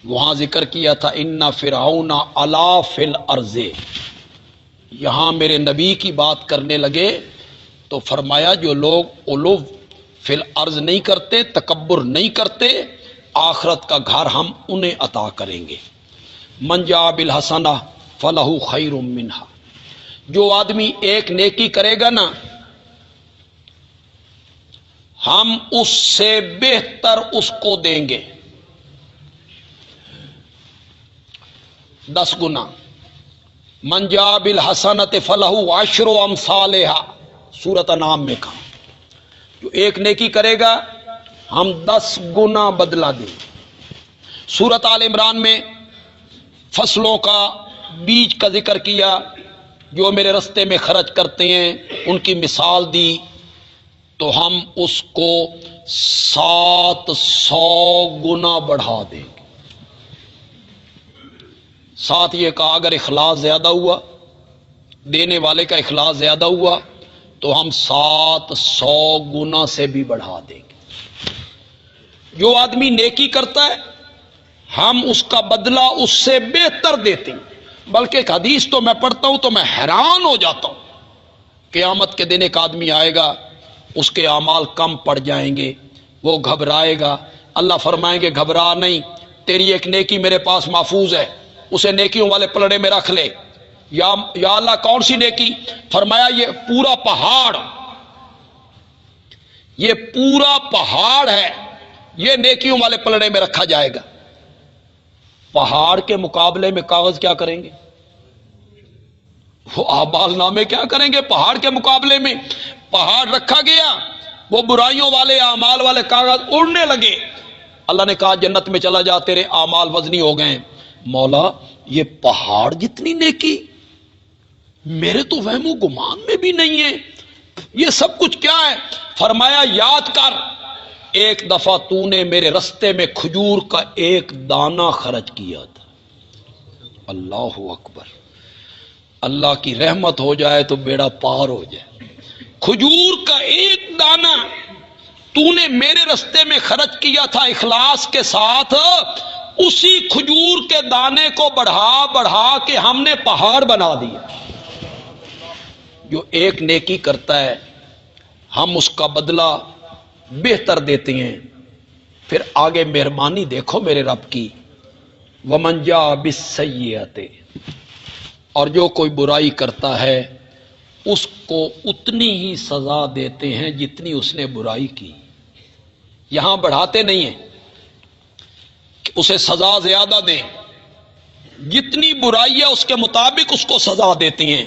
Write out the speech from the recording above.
وہاں ذکر کیا تھا ان فرعون علا فی الارض، یہاں میرے نبی کی بات کرنے لگے تو فرمایا جو لوگ علو فی الارض نہیں کرتے، تکبر نہیں کرتے، آخرت کا گھر ہم انہیں عطا کریں گے۔ من جاء بالحسنہ فلہ خیر منہا، جو آدمی ایک نیکی کرے گا نا ہم اس سے بہتر اس کو دیں گے 10 گنا۔ من جاء بالحسنۃ فلہ عشر امثالھا، سورۃ انعام میں کہا جو ایک نیکی کرے گا ہم 10 گنا بدلہ دیں گے۔ سورۃ آل عمران میں فصلوں کا بیج کا ذکر کیا، جو میرے رستے میں خرچ کرتے ہیں ان کی مثال دی تو ہم اس کو 700 گنا بڑھا دیں گے۔ ساتھ یہ کہا اگر اخلاص زیادہ ہوا، دینے والے کا اخلاص زیادہ ہوا تو ہم 700 گنا سے بھی بڑھا دیں گے۔ جو آدمی نیکی کرتا ہے ہم اس کا بدلہ اس سے بہتر دیتے ہیں۔ بلکہ ایک حدیث تو میں پڑھتا ہوں تو میں حیران ہو جاتا ہوں، قیامت کے دن ایک آدمی آئے گا اس کے اعمال کم پڑ جائیں گے، وہ گھبرائے گا، اللہ فرمائیں گے گھبرا نہیں، تیری ایک نیکی میرے پاس محفوظ ہے، اسے نیکیوں والے پلڑے میں رکھ لے۔ یا اللہ کون سی نیکی؟ فرمایا یہ پورا پہاڑ، یہ پورا پہاڑ ہے، یہ نیکیوں والے پلڑے میں رکھا جائے گا۔ پہاڑ کے مقابلے میں کاغذ کیا کریں گے؟ وہ اعمال نامے کیا کریں گے پہاڑ کے مقابلے میں؟ پہاڑ رکھا گیا، وہ برائیوں والے اعمال والے کاغذ اڑنے لگے۔ اللہ نے کہا جنت میں چلا جا، تیرے اعمال وزنی ہو گئے۔ مولا یہ پہاڑ جتنی نیکی میرے تو وہم و گمان میں بھی نہیں ہے، یہ سب کچھ کیا ہے؟ فرمایا یاد کر ایک دفعہ تو نے میرے رستے میں کھجور کا ایک دانہ خرچ کیا تھا۔ اللہ اکبر، اللہ کی رحمت ہو جائے تو بیڑا پار ہو جائے۔ کھجور کا ایک دانہ تو نے میرے رستے میں خرچ کیا تھا اخلاص کے ساتھ، اسی کھجور کے دانے کو بڑھا بڑھا کے ہم نے پہاڑ بنا دیا۔ جو ایک نیکی کرتا ہے ہم اس کا بدلہ بہتر دیتے ہیں۔ پھر آگے مہربانی دیکھو میرے رب کی، وَمَنْ جَاءَ بِالسَّيِّئَةِ، اور جو کوئی برائی کرتا ہے اس کو اتنی ہی سزا دیتے ہیں جتنی اس نے برائی کی۔ یہاں بڑھاتے نہیں ہیں کہ اسے سزا زیادہ دیں، جتنی برائی ہے اس کے مطابق اس کو سزا دیتے ہیں۔